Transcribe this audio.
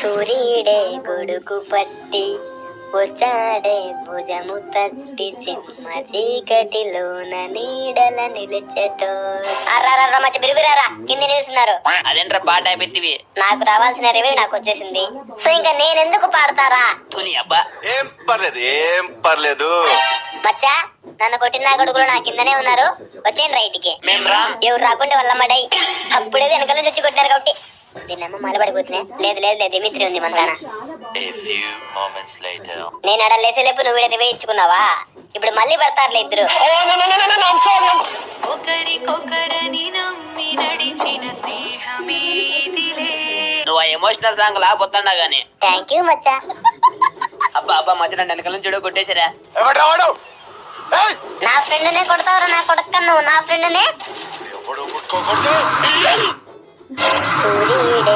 సూర్యుడే గొడుగు పట్టి వచ్చాడే భుజము తట్టి చిమ్మ చీకటిలోన నీడల నిలిచటో. అర్రారా మధ్య బిరుగురారా కింది నిలుస్తున్నారు. అదేంట్రా పాట అయిపోయింది. నాకు రావాల్సిన రివ్యూ నాకు వచ్చేసింది. సో ఇంకా నేనెందుకు పాడతారా? తుని అబ్బా ఏం పర్లేదు. మచ్చా నన్ను కొట్టిన కొడుకులు నా కిందనే ఉన్నారు. వచ్చేయండి రైట్కి. మేం రా. ఎవరు రాకుంటే వల్లమ్మడై అప్పుడే వెనకాల నుంచి వచ్చి కొట్టారు కాబట్టి దీన్నమ్మ మలబడిపోతున్నాయి. లేదు దిమిత్రి ఉంది మన దాన. నేను అడ లేసేలేపు నువ్వు రివ్యూ ఇచ్చుకున్నావా? ఇప్పుడు మళ్ళీ పడతారులే ఇద్దరు. ఒకరికొకరని నమ్మి నడిచిన స్నేహమే ఇదిలే. నువ్వు ఆ ఎమోషనల్ సాంగ్ లాపోతున్నా గానీ. థ్యాంక్ యూ మచ్చా. అబ్బా మధ్య వెనకాల నుంచి చెడు కొట్టేశారా? నా ఫ్రెండ్ నే కొడతావరా? నా కొడక నువ్వు నా ఫ్రెండ్ నే. సూర్యుడే